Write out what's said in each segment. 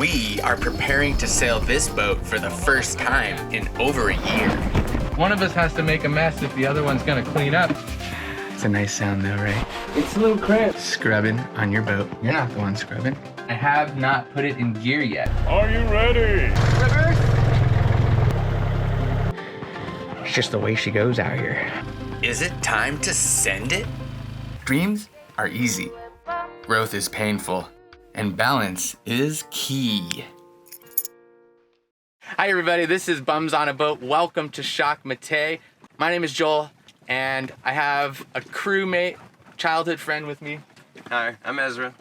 We are preparing to sail this boat for the first time in over a year. One of us has to make a mess if the other one's gonna clean up. It's a nice sound though, right? It's a little cramped. Scrubbing on your boat. You're not the one scrubbing. I have not put it in gear yet. Are you ready? Reverse. It's just the way she goes out here. Is it time to send it? Dreams are easy. Growth is painful. And balance is key. Hi everybody, this is Bums on a Boat. Welcome to Shock Mate. My name is Joel, and I have a crewmate, childhood friend with me. Hi, I'm Ezra.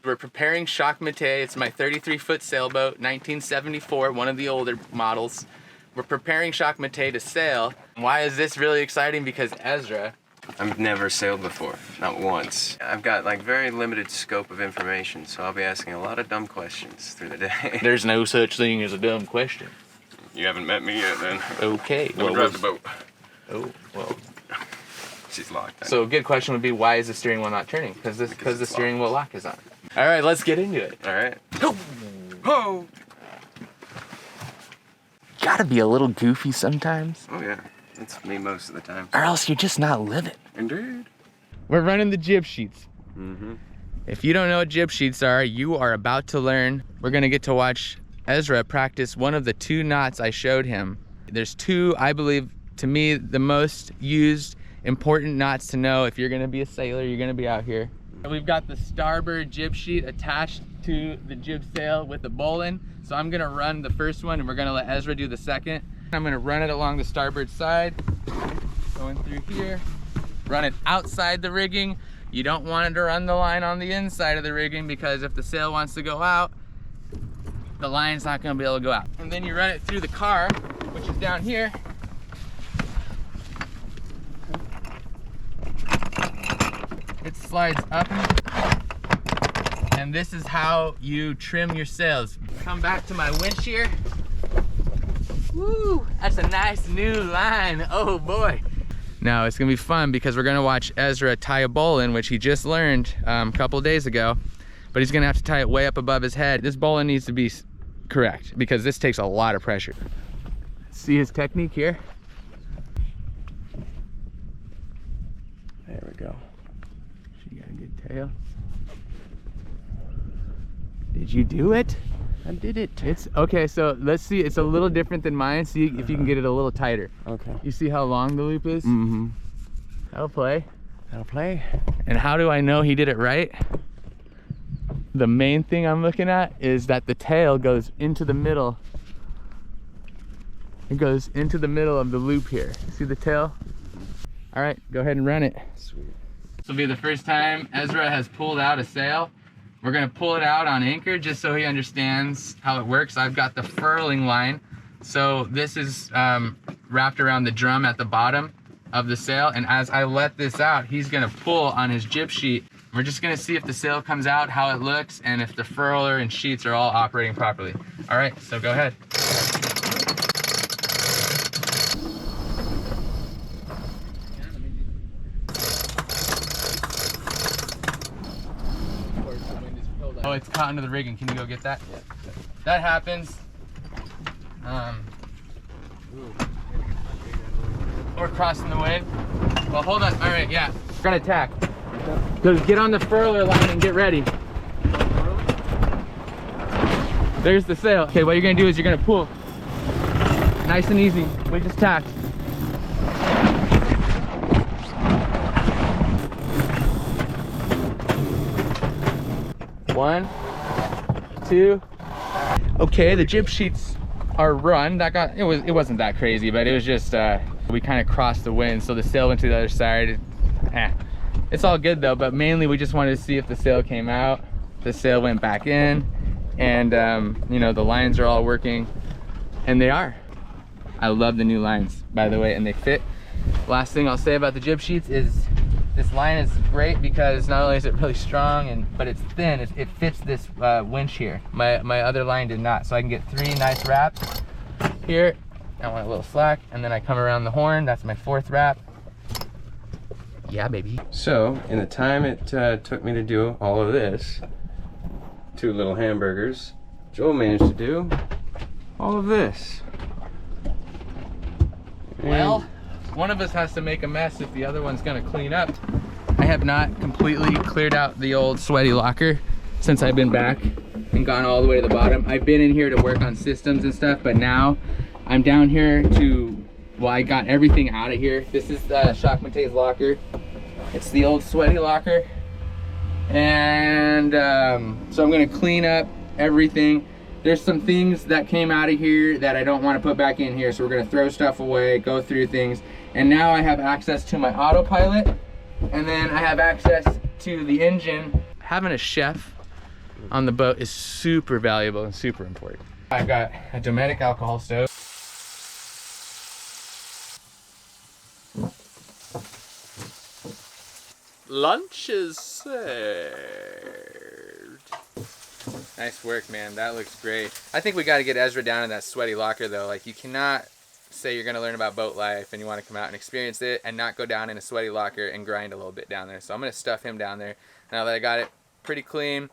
We're preparing Shock Mate. It's my 33-foot sailboat, 1974, one of the older models. We're preparing Shock Mate to sail. Why is this really exciting? Because Ezra, I've never sailed before, not once. I've got like very limited scope of information, so I'll be asking a lot of dumb questions through the day. there's no such thing as a dumb question. You haven't met me yet then. Okay. Don't drive the boat. Oh, well. She's locked. So a good question would be, why is the steering wheel not turning? Because the steering wheel lock is on. All right, let's get into it. All right. Oh! Gotta be a little goofy sometimes, Oh yeah, that's me most of the time. or else you're just not living. Indeed. We're running the jib sheets. Mm-hmm. If you don't know what jib sheets are, you are about to learn. We're gonna get to watch Ezra practice one of the 2 knots I showed him. There's 2, I believe, to me, the most used, important knots to know if you're gonna be a sailor, you're gonna be out here. We've got the starboard jib sheet attached to the jib sail with the bowline. So I'm gonna run the first one and we're gonna let Ezra do the second. I'm gonna run it along the starboard side, going through here, run it outside the rigging. You don't want it to run the line on the inside of the rigging, because if the sail wants to go out, the line's not gonna be able to go out. And then you run it through the car, which is down here. It slides up, and this is how you trim your sails. Come back to my winch here. Woo, that's a nice new line, oh boy. Now it's gonna be fun because we're gonna watch Ezra tie a bowline, which he just learned a couple days ago, but he's gonna have to tie it way up above his head. This bowline needs to be correct because this takes a lot of pressure. See his technique here? There we go. She got a good tail. Did you do it? I did it. It's okay, so let's see. It's a little different than mine. See if you can get it a little tighter. Okay. You see how long the loop is? Mm-hmm. That'll play. That'll play. And how do I know he did it right? The main thing I'm looking at is that the tail goes into the middle. It goes into the middle of the loop here. See the tail? All right, go ahead and run it. Sweet. This will be the first time Ezra has pulled out a sail. We're gonna pull it out on anchor just so he understands how it works. I've got the furling line. So this is wrapped around the drum at the bottom of the sail. And as I let this out, he's gonna pull on his jib sheet. We're just gonna see if the sail comes out, how it looks, and if the furler and sheets are all operating properly. All right, so go ahead. Oh, it's caught into the rigging. Can you go get that? Yeah. That happens. Or crossing the wind. Well, hold on. All right, yeah. We're gonna tack. So get on the furler line and get ready. There's the sail. Okay, what you're gonna do is you're gonna pull. Nice and easy. We just tacked. One, two. Okay, the jib sheets are run. It wasn't that crazy, but it was just we kind of crossed the wind, so the sail went to the other side. It's all good though, but mainly we just wanted to see if the sail came out. The sail went back in, and you know, the lines are all working, and they are. I love the new lines, by the way, and they fit. Last thing I'll say about the jib sheets is this line is great because not only is it really strong, but it's thin. It fits this winch here. My other line did not, so I can get 3 nice wraps here. I want a little slack, and then I come around the horn. That's my 4th wrap. Yeah, baby. So, in the time it took me to do all of this, 2 little hamburgers, Joel managed to do all of this. Well, one of us has to make a mess if the other one's gonna clean up. I have not completely cleared out the old sweaty locker since I've been back and gone all the way to the bottom. I've been in here to work on systems and stuff, but now I'm down here to, well, I got everything out of here. This is Shock Mate's locker. It's the old sweaty locker. And so I'm gonna clean up everything. There's some things that came out of here that I don't want to put back in here, so we're gonna throw stuff away, go through things. And now I have access to my autopilot, and then I have access to the engine. Having a chef on the boat is super valuable and super important. I've got a Dometic alcohol stove. Lunch is served. Nice work, man. That looks great. I think we got to get Ezra down in that sweaty locker, though. Like, you cannot say you're going to learn about boat life and you want to come out and experience it and not go down in a sweaty locker and grind a little bit down there. So I'm going to stuff him down there. Now that I got it pretty clean,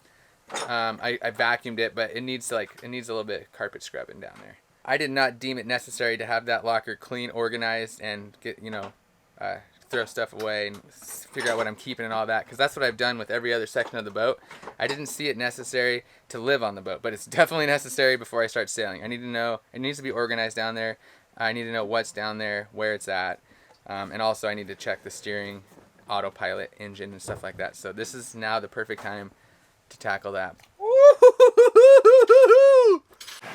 I vacuumed it, but it needs a little bit of carpet scrubbing down there. I did not deem it necessary to have that locker clean, organized, and get, throw stuff away and figure out what I'm keeping and all that, because that's what I've done with every other section of the boat. I didn't see it necessary to live on the boat, but it's definitely necessary before I start sailing. I need to know, it needs to be organized down there. I need to know what's down there, where it's at, and also I need to check the steering, autopilot, engine, and stuff like that. So this is now the perfect time to tackle that.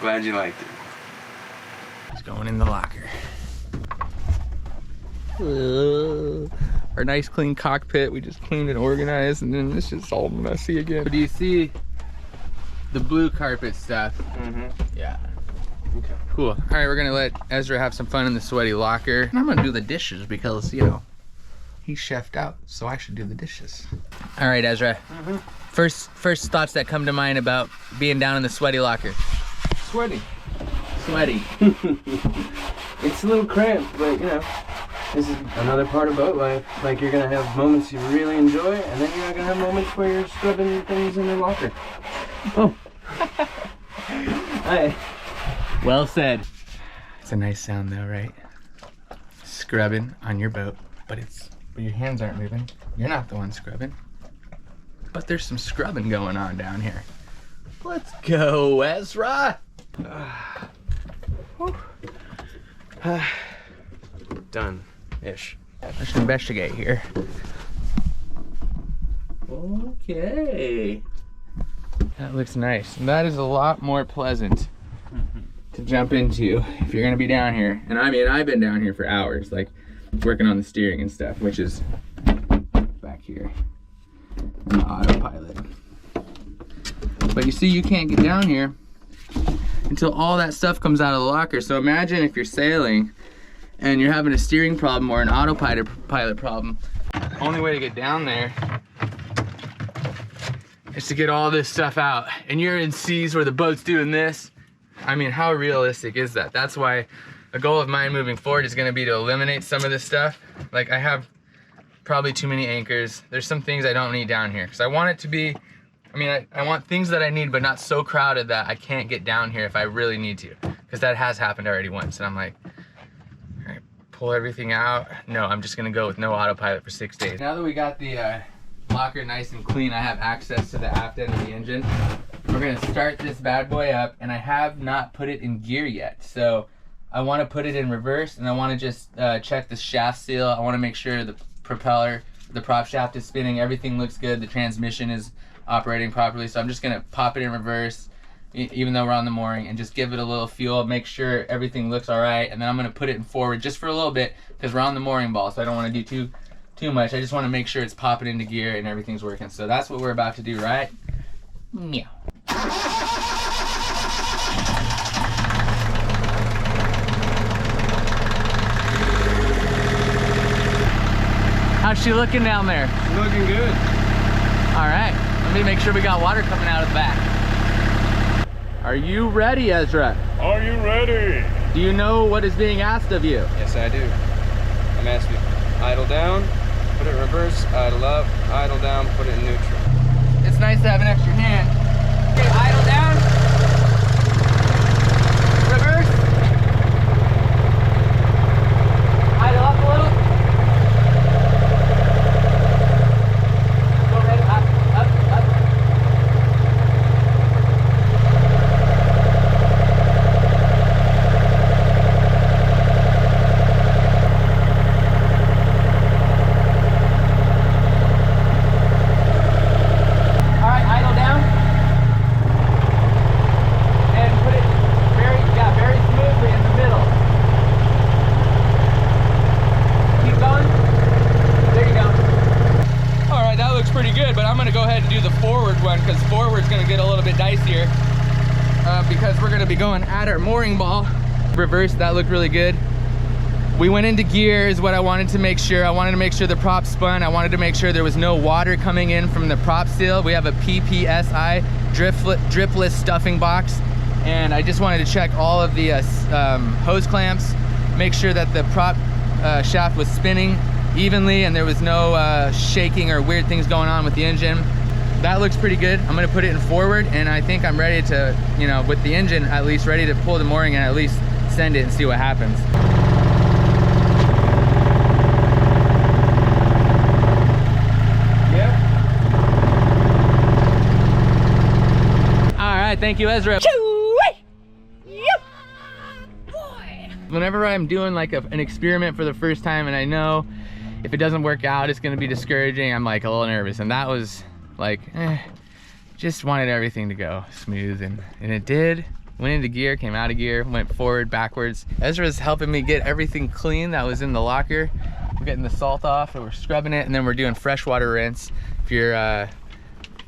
Glad you liked it. It's going in the locker. Our nice clean cockpit, we just cleaned and organized, and then it's just all messy again. Do you see the blue carpet stuff? Mm-hmm. Yeah. Okay. Cool. All right, we're gonna let Ezra have some fun in the sweaty locker. And I'm gonna do the dishes because, he's chefed out, so I should do the dishes. All right, Ezra. Mm-hmm. First thoughts that come to mind about being down in the sweaty locker. Sweaty. Sweaty. It's a little cramped, but this is another part of boat life. Like, you're gonna have moments you really enjoy, and then you're gonna have moments where you're scrubbing things in the locker. Oh. Hi. Well said. It's a nice sound though, right? Scrubbing on your boat, but your hands aren't moving. You're not the one scrubbing. But there's some scrubbing going on down here. Let's go, Ezra. Done-ish. Let's investigate here. Okay. That looks nice. And that is a lot more pleasant to jump into if you're gonna be down here. And I mean, I've been down here for hours, like working on the steering and stuff, which is back here on the autopilot. But you see, you can't get down here until all that stuff comes out of the locker. So imagine if you're sailing and you're having a steering problem or an autopilot problem. Only way to get down there is to get all this stuff out. And you're in seas where the boat's doing this. I mean, how realistic is that? That's why a goal of mine moving forward is gonna be to eliminate some of this stuff. Like, I have probably too many anchors. There's some things I don't need down here, because I want it to be, I want things that I need, but not so crowded that I can't get down here if I really need to. Because that has happened already once, and I'm like, all right, pull everything out. No, I'm just gonna go with no autopilot for 6 days. Now that we got the locker nice and clean, I have access to the aft end of the engine. We're gonna start this bad boy up, and I have not put it in gear yet. So I wanna put it in reverse, and I wanna just check the shaft seal. I wanna make sure the propeller, the prop shaft is spinning, everything looks good, the transmission is operating properly. So I'm just gonna pop it in reverse, even though we're on the mooring, and just give it a little fuel, make sure everything looks all right. And then I'm gonna put it in forward just for a little bit, because we're on the mooring ball, so I don't wanna do too much. I just wanna make sure it's popping into gear and everything's working. So that's what we're about to do, right? Meow. How's she looking down there? Looking good. All right, let me make sure we got water coming out of the back. Are you ready, Ezra? Are you ready? Do you know what is being asked of you? Yes, I do. I'm asking you, idle down, put it in reverse, idle up, idle down, put it in neutral. It's nice to have an extra hand. Okay, idle down, because we're gonna be going at our mooring ball. Reverse, that looked really good. We went into gear is what I wanted to make sure. I wanted to make sure the prop spun. I wanted to make sure there was no water coming in from the prop seal. We have a PPSI dripless stuffing box. And I just wanted to check all of the hose clamps, make sure that the prop shaft was spinning evenly and there was no shaking or weird things going on with the engine. That looks pretty good. I'm gonna put it in forward, and I think I'm ready to, you know, with the engine at least, ready to pull the mooring and at least send it and see what happens. All right, thank you, Ezra. Whenever I'm doing like an experiment for the first time and I know if it doesn't work out, it's gonna be discouraging, I'm like a little nervous. And that was like, just wanted everything to go smooth, and it did. Went into gear, came out of gear, went forward, backwards. Ezra's helping me get everything clean that was in the locker. We're getting the salt off and we're scrubbing it, and then we're doing freshwater rinse. If you're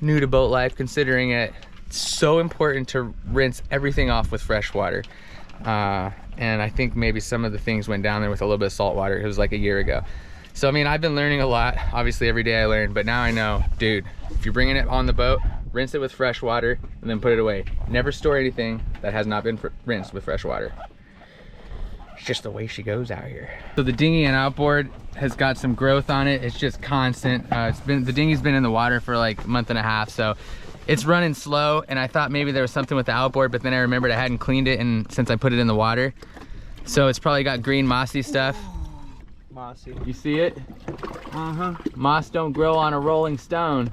new to boat life, considering it, it's so important to rinse everything off with fresh water. And I think maybe some of the things went down there with a little bit of salt water. It was like a year ago. So, I mean, I've been learning a lot. Obviously, every day I learn, but now I know, dude, if you're bringing it on the boat, rinse it with fresh water and then put it away. Never store anything that has not been rinsed with fresh water. It's just the way she goes out here. So the dinghy and outboard has got some growth on it. It's just constant. The dinghy's been in the water for like a month and a half, so it's running slow, and I thought maybe there was something with the outboard, but then I remembered I hadn't cleaned it since I put it in the water. So it's probably got green mossy stuff. Mossy. You see it? Uh-huh. Moss don't grow on a rolling stone.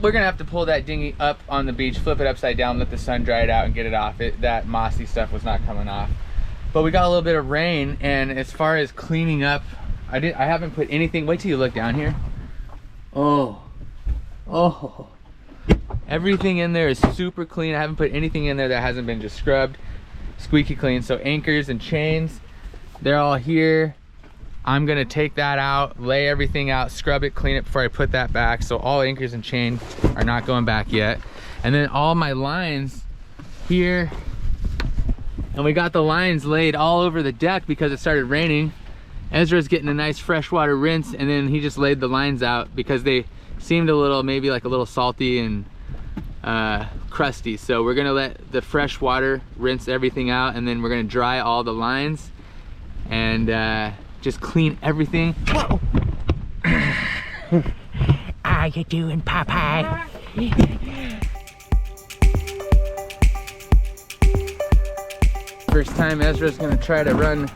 We're gonna have to pull that dinghy up on the beach, flip it upside down, let the sun dry it out and get it off. That mossy stuff was not coming off. But we got a little bit of rain, and as far as cleaning up, I haven't put anything. Wait till you look down here. Oh. Everything in there is super clean. I haven't put anything in there that hasn't been just scrubbed, squeaky clean. So anchors and chains, they're all here. I'm gonna take that out, lay everything out, scrub it, clean it before I put that back. So all anchors and chain are not going back yet. And then all my lines here, and we got the lines laid all over the deck because it started raining. Ezra's getting a nice freshwater rinse, and then he just laid the lines out because they seemed a little, maybe like a little salty and crusty. So we're gonna let the fresh water rinse everything out, and then we're gonna dry all the lines and just clean everything. Whoa! How you doing, Popeye? First time Ezra's gonna try to run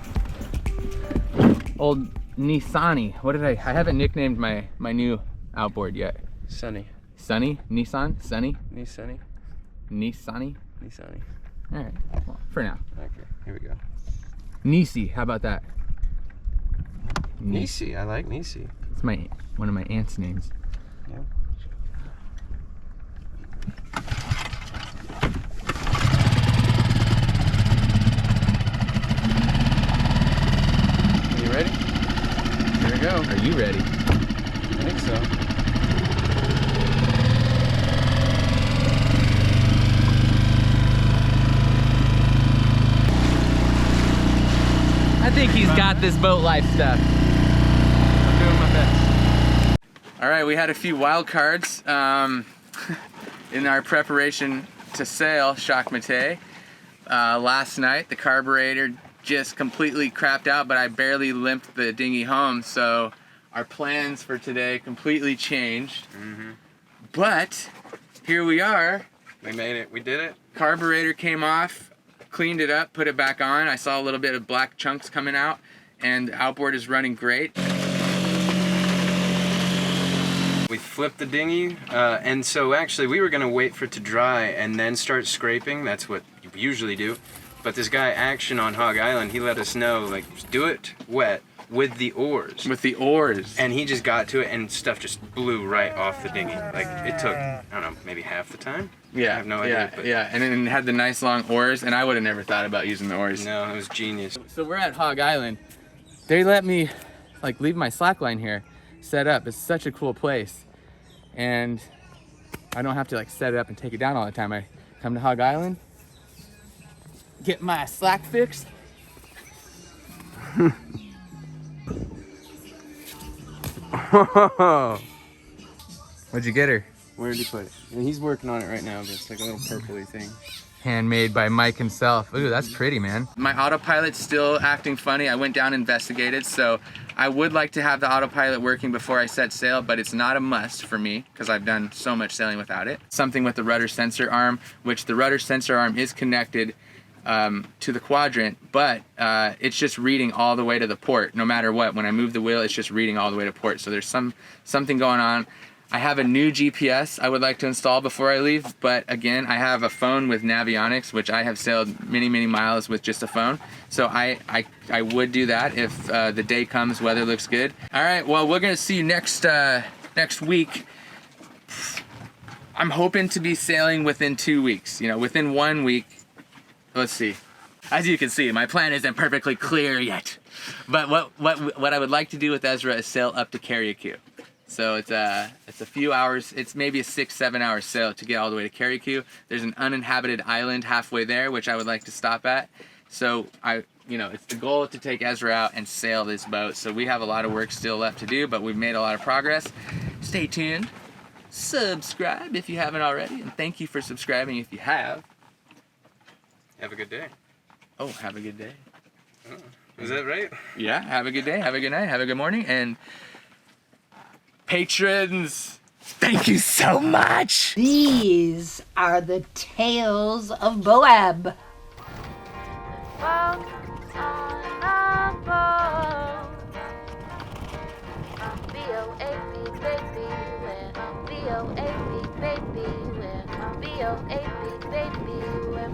old Nissani. What did I haven't nicknamed my new outboard yet. Sunny. Sunny? Nissan? Sunny? Nissani. Nissani? Nissani. All right, well, for now. Okay, here we go. Nisi, how about that? Nisi, I like Nisi. It's one of my aunt's names. Yeah. Are you ready? Here we go. Are you ready? I think so. I think he's got this boat life stuff. I'm doing my best. All right, we had a few wild cards in our preparation to sail Shock Mate. Last night, the carburetor just completely crapped out, but I barely limped the dinghy home, so our plans for today completely changed. But here we are. We made it. We did it. Carburetor came off, cleaned it up, put it back on. I saw a little bit of black chunks coming out, and the outboard is running great. We flipped the dinghy, and so actually we were gonna wait for it to dry and then start scraping. That's what you usually do. But this guy Action on Hog Island, he let us know, like, do it wet with the oars. With the oars. And he just got to it, and stuff just blew right off the dinghy. Like, it took, I don't know, maybe half the time? Yeah, I have no idea. But yeah, and then it had the nice long oars, and I would have never thought about using the oars. no, it was genius. So we're at Hog Island. They let me, like, leave my slack line here set up. It's such a cool place. And I don't have to like set it up and take it down all the time. I come to Hog Island, get my slack fixed. What'd you get her? Where did he put it? And he's working on it right now, but it's like a little purpley thing. Handmade by Mike himself. Ooh, that's pretty, man. My autopilot's still acting funny. I went down and investigated, so I would like to have the autopilot working before I set sail, but it's not a must for me because I've done so much sailing without it. Something with the rudder sensor arm, which the rudder sensor arm is connected to the quadrant, but it's just reading all the way to the port. No matter what, when I move the wheel, it's just reading all the way to port. So there's something going on. I have a new GPS I would like to install before I leave, but again, I have a phone with Navionics, which I have sailed many, many miles with just a phone. So I would do that if the day comes, weather looks good. All right, well, we're gonna see you next week. I'm hoping to be sailing within 2 weeks, within 1 week. Let's see. As you can see, my plan isn't perfectly clear yet. But what I would like to do with Ezra is sail up to Carriacou. So it's a few hours. It's maybe a 6-7 hour sail to get all the way to Carriacou. There's an uninhabited island halfway there, which I would like to stop at. So it's the goal to take Ezra out and sail this boat. So we have a lot of work still left to do, but we've made a lot of progress. Stay tuned. Subscribe if you haven't already, and thank you for subscribing if you have. Have a good day. Oh, have a good day. Oh, is that right? Yeah, have a good day, have a good night, have a good morning, and patrons, thank you so much! These are the tales of Boab. B-O-A-B, baby, we're B-O-A-B, baby, we're